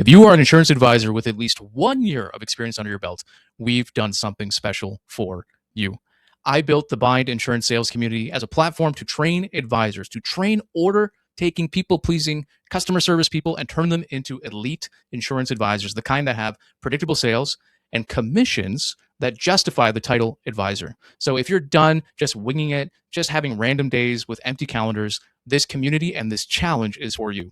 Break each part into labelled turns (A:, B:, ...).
A: If you are an insurance advisor with at least 1 year of experience under your belt, we've done something special for you. I built the Bind Insurance Sales Community as a platform to train advisors, to train order taking, people pleasing customer service people and turn them into elite insurance advisors, the kind that have predictable sales and commissions that justify the title advisor. So if you're done just winging it, just having random days with empty calendars, this community and this challenge is for you.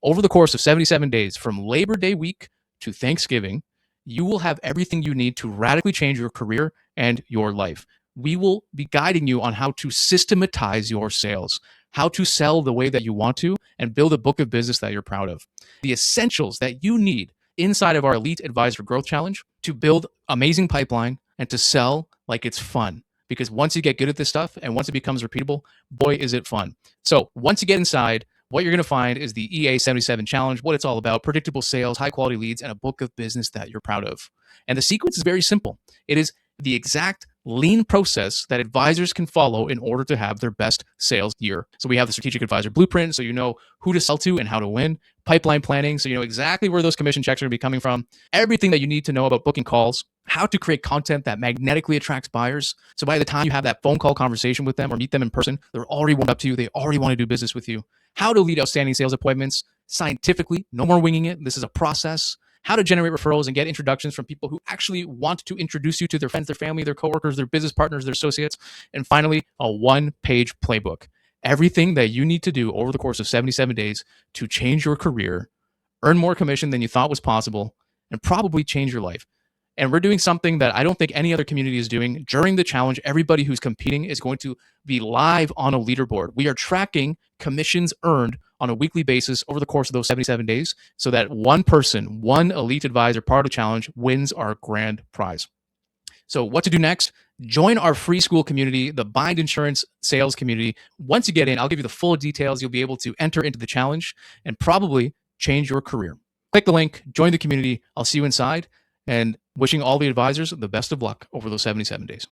A: Over the course of 77 days, from Labor Day week to Thanksgiving, you will have everything you need to radically change your career and your life. We will be guiding you on how to systematize your sales, how to sell the way that you want to, and build a book of business that you're proud of. The essentials that you need inside of our Elite Advisor Growth Challenge to build amazing pipeline and to sell like it's fun. Because once you get good at this stuff and once it becomes repeatable, boy, is it fun. So once you get inside, what you're going to find is the EA77 challenge, what it's all about: predictable sales, high quality leads, and a book of business that you're proud of. And the sequence is very simple. It is the exact lean process that advisors can follow in order to have their best sales year. So we have the strategic advisor blueprint, so you know who to sell to and how to win. Pipeline planning, so you know exactly where those commission checks are going to be coming from. Everything that you need to know about booking calls, how to create content that magnetically attracts buyers. So by the time you have that phone call conversation with them or meet them in person, they're already warmed up to you. They already want to do business with you. How to lead outstanding sales appointments scientifically, no more winging it. This is a process. How to generate referrals and get introductions from people who actually want to introduce you to their friends, their family, their coworkers, their business partners, their associates. And finally, a one-page playbook. Everything that you need to do over the course of 77 days to change your career, earn more commission than you thought was possible, and probably change your life. And we're doing something that I don't think any other community is doing. During the challenge, everybody who's competing is going to be live on a leaderboard. We are tracking commissions earned on a weekly basis over the course of those 77 days so that one person, one elite advisor part of the challenge wins our grand prize. So what to do next? Join our free school community, the Bind Insurance Sales Community. Once you get in, I'll give you the full details. You'll be able to enter into the challenge and probably change your career. Click the link, join the community. I'll see you inside, and wishing all the advisors the best of luck over those 77 days.